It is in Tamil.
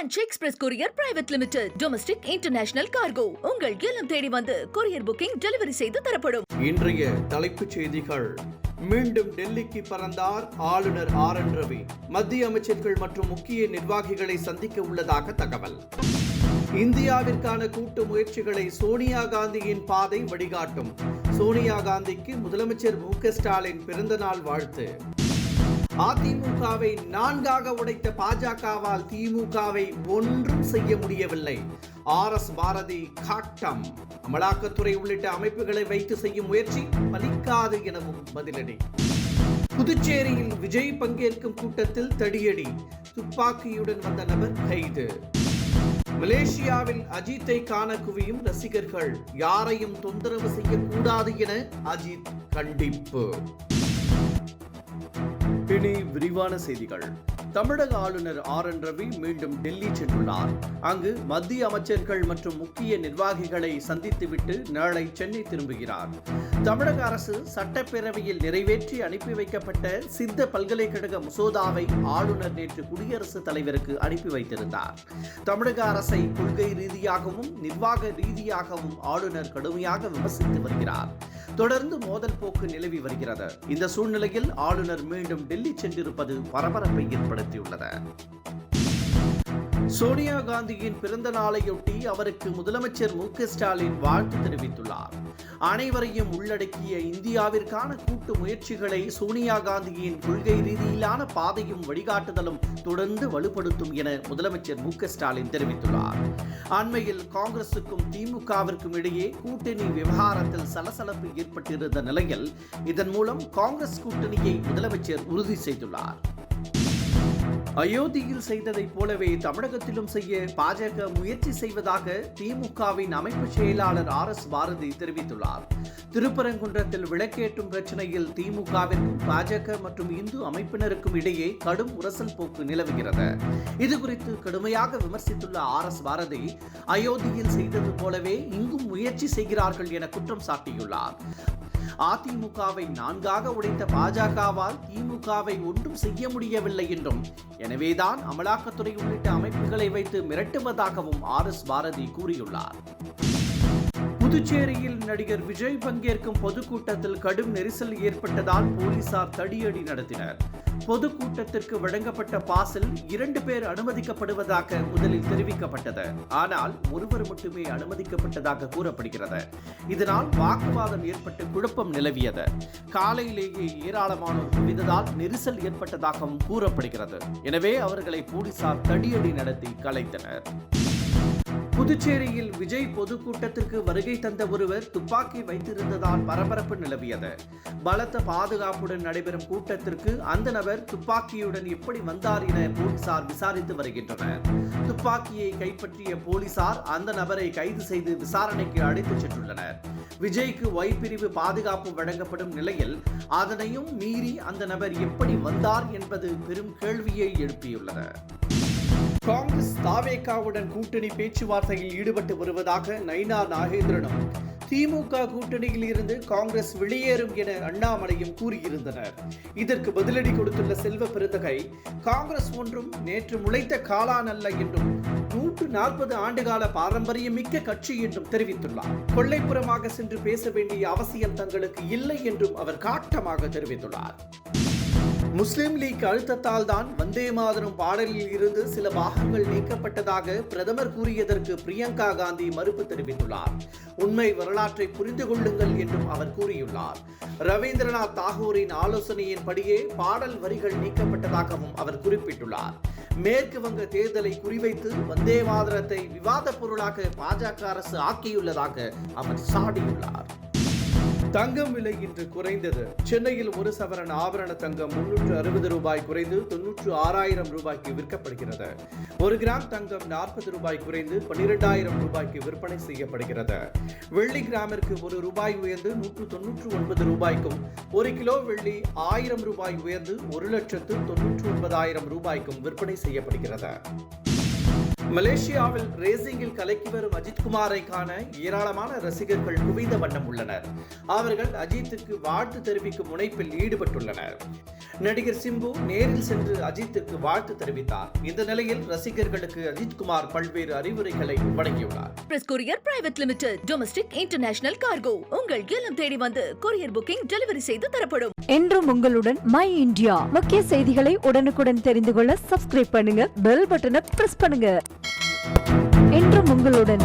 Ranch Express Courier Private Limited. Domestic International Cargo. உங்கள் இல்லம் தேடி வந்து கொரியர் புக்கிங் டெலிவரி செய்து தரப்படும். இன்றைய தலைப்புச் செய்திகள். மீண்டும் டெல்லிக்கு பறந்தார் ஆளுநர் ஆர்.என். ரவி. மத்திய அமைச்சர்கள் மற்றும் முக்கிய நிர்வாகிகளை சந்திக்க உள்ளதாக தகவல். இந்தியாவிற்கான கூட்டு முயற்சிகளை சோனியா காந்தியின் பாதை வழிகாட்டும். சோனியா காந்திக்கு முதலமைச்சர் மு.க. ஸ்டாலின் பிறந்தநாள் வாழ்த்து. அதிமுகவை நான்காக உடைத்த பாஜகவால் திமுகவை ஒன்றும் செய்ய முடியவில்லை. ஆர்.எஸ். பாரதி காட்டம். அமலாக்கத்துறை உள்ளிட்ட அமைப்புகளை வைத்து செய்யும் முயற்சி பலிக்காது எனவும் பதிலடி. புதுச்சேரியில் விஜய் பங்கேற்கும் கூட்டத்தில் தடியடி. துப்பாக்கியுடன் வந்த நபர் கைது. மலேசியாவில் அஜித்தை காண குவியும் ரசிகர்கள். யாரையும் தொந்தரவு செய்யக்கூடாது என அஜித் கண்டிப்பு. இனி விரிவான செய்திகள். தமிழக ஆளுநர் ஆர்.என். ரவி மீண்டும் டெல்லி சென்றுள்ளார். அங்கு மத்திய அமைச்சர்கள் மற்றும் முக்கிய நிர்வாகிகளை சந்தித்துவிட்டு நாளை சென்னை திரும்புகிறார். தமிழக அரசு சட்டப்பேரவையில் நிறைவேற்றி அனுப்பி வைக்கப்பட்ட சித்த பல்கலைக்கழக மசோதாவை ஆளுநர் நேற்று குடியரசுத் தலைவருக்கு அனுப்பி வைத்திருந்தார். தமிழக அரசை கொள்கை ரீதியாகவும் நிர்வாக ரீதியாகவும் ஆளுநர் கடுமையாக விமர்சித்து வருகிறார். தொடர்ந்து மோதல் போக்கு நிலவி வருகிறது. இந்த சூழ்நிலையில் ஆளுநர் மீண்டும் டெல்லி சென்றிருப்பது பரபரப்பை ஏற்படுத்தியுள்ளது. சோனியா காந்தியின் பிறந்த நாளையொட்டி அவருக்கு முதலமைச்சர் மு.க. ஸ்டாலின் வாழ்த்து தெரிவித்துள்ளார். அனைவரையும் உள்ளடக்கிய இந்தியாவிற்கான கூட்டு முயற்சிகளை சோனியா காந்தியின் கொள்கை ரீதியிலான பாதையும் வழிகாட்டுதலும் தொடர்ந்து வலுப்படுத்தும் என முதலமைச்சர் மு.க. ஸ்டாலின் தெரிவித்துள்ளார். அண்மையில் காங்கிரசுக்கும் திமுகவிற்கும் இடையே கூட்டணி விவகாரத்தில் சலசலப்பு ஏற்பட்டிருந்த நிலையில் இதன் மூலம் காங்கிரஸ் கூட்டணியை முதலமைச்சர் உறுதி செய்துள்ளார். அயோத்தியில் செய்ததைப் போலவே தமிழகத்திலும் செய்ய பாஜக முயற்சி செய்வதாக திமுகவின் அமைப்பு செயலாளர் ஆர்.எஸ். பாரதி தெரிவித்துள்ளார். திருப்பரங்குன்றத்தில் விளக்கேற்றும் பிரச்சனையில் திமுகவிற்கும் பாஜக மற்றும் இந்து அமைப்பினருக்கும் இடையே கடும் உரசல் போக்கு நிலவுகிறது. இதுகுறித்து கடுமையாக விமர்சித்துள்ள ஆர்.எஸ். பாரதி அயோத்தியில் செய்தது போலவே இங்கும் முயற்சி செய்கிறார்கள் என குற்றம் சாட்டியுள்ளார். அதிமுகவை நான்காக உடைத்த பாஜகவால் திமுகவை ஒன்றும் செய்ய முடியவில்லை என்றும், எனவேதான் அமலாக்கத்துறை உள்ளிட்ட அமைப்புகளை வைத்து மிரட்டுவதாகவும் ஆர்.எஸ். பாரதி கூறியுள்ளார். புதுச்சேரியில் நடிகர் விஜய் பங்கேற்கும் பொதுக்கூட்டத்தில் கடும் நெரிசல் ஏற்பட்டதால் போலீசார் தடியடி நடத்தினர். பொதுக்கூட்டத்திற்கு வழங்கப்பட்ட பாஸில் 2 பேர் அனுமதிக்கப்படுவதாக முதலில் தெரிவிக்கப்பட்டது. ஆனால் ஒருவர் மட்டுமே அனுமதிக்கப்பட்டதாக கூறப்படுகிறது. இதனால் வாக்குவாதம் ஏற்பட்டு குழப்பம் நிலவியது. காலையிலேயே ஏராளமானோர் குவிந்ததால் நெரிசல் ஏற்பட்டதாகவும் கூறப்படுகிறது. எனவே அவர்களை போலீசார் தடியடி நடத்தி கலைத்தனர். புதுச்சேரியில் விஜய் பொதுக்கூட்டத்திற்கு வருகை தந்த ஒருவர் துப்பாக்கி வைத்திருந்ததால் பரபரப்பு நிலவியது. பலத்த பாதுகாப்புடன் நடைபெறும் கூட்டத்திற்கு அந்த நபர் துப்பாக்கியுடன் எப்படி வந்தார் என போலீசார் விசாரித்து வருகின்றனர். துப்பாக்கியை கைப்பற்றிய போலீசார் அந்த நபரை கைது செய்து விசாரணைக்கு அழைத்துச் சென்றுள்ளனர். விஜய்க்கு ஒய் பிரிவு பாதுகாப்பு வழங்கப்படும் நிலையில் அதனையும் மீறி அந்த நபர் எப்படி வந்தார் என்பது பெரும் கேள்வியை எழுப்பியுள்ளது. காங்கிரஸ் தாவேகாவுடன் கூட்டணி பேச்சுவார்த்தையில் ஈடுபட்டு வருவதாக நைனா நாகேந்திரனும், திமுக கூட்டணியில் இருந்து காங்கிரஸ் வெளியேறும் என அண்ணாமலையும் கூறியிருந்தனர். இதற்கு பதிலடி கொடுத்துள்ள செல்வ பெருந்தகை, காங்கிரஸ் ஒன்றும் நேற்று முளைத்த காளான் அல்ல என்றும் 140 ஆண்டுகால பாரம்பரியம் மிக்க கட்சி என்றும் தெரிவித்துள்ளார். கொள்ளைப்புறமாக சென்று பேச வேண்டிய அவசியம் தங்களுக்கு இல்லை என்றும் அவர் காட்டமாக தெரிவித்துள்ளார். முஸ்லிம் லீக் அழுத்தத்தால் தான் வந்தே மாதரம் பாடலில் இருந்து சில பாகங்கள் நீக்கப்பட்டதாக பிரதமர் கூறியதற்கு பிரியங்கா காந்தி மறுப்பு தெரிவித்துள்ளார். உண்மை வரலாற்றை புரிந்து கொள்ளுங்கள் என்றும் அவர் கூறியுள்ளார். ரவீந்திரநாத் தாகூரின் ஆலோசனையின்படியே பாடல் வரிகள் நீக்கப்பட்டதாகவும் அவர் குறிப்பிட்டுள்ளார். மேற்கு வங்க தேர்தலை குறிவைத்து வந்தே மாதரத்தை விவாத பொருளாக பாஜக அரசு ஆக்கியுள்ளதாக அவர் சாடியுள்ளார். தங்கம் விலை இன்று குறைந்தது. சென்னையில் 1 சவரன் ஆபரண தங்கம் 360 ரூபாய் குறைந்து 96,000 ரூபாய்க்கு விற்கப்படுகிறது. 1 கிராம் தங்கம் 40 ரூபாய் குறைந்து 12,000 ரூபாய்க்கு விற்பனை செய்யப்படுகிறது. வெள்ளி கிராமிற்கு 1 ரூபாய் உயர்ந்து 199 ரூபாய்க்கும், 1 கிலோ வெள்ளி 1000 ரூபாய் உயர்ந்து 1,99,000 ரூபாய்க்கும் விற்பனை செய்யப்படுகிறது. மலேசியாவில் ரேசிங்கில் கலக்கி வரும் அஜித்குமாரை காண ஏராளமான ரசிகர்கள் குவிந்த வண்ணம் உள்ளனர். அவர்கள் அஜித்துக்கு வாழ்த்து தெரிவிக்கும் முனைப்பில் ஈடுபட்டுள்ளனர். நடிகர் சிம்பு நேரில் சென்று அஜித்துக்கு வாழ்த்து தெரிவித்தார். இந்த நிலையில் ரசிகர்களுக்கு அஜித்குமார் பல்வேறு அறிவுரைகளை வழங்கியுள்ளார். Press courier private limited domestic international cargo உங்கள் இல்லம் தேடி வந்து கொரியர் புக்கிங் டெலிவரி செய்து தரப்படும். என்றும் உங்களுடன் மை இந்தியா. முக்கிய செய்திகளை உடனுக்குடன் தெரிந்து கொள்ள சப்ஸ்கிரைப் பண்ணுங்க, பெல் பட்டனை பிரஸ் பண்ணுங்க. என்றும் உங்களுடன்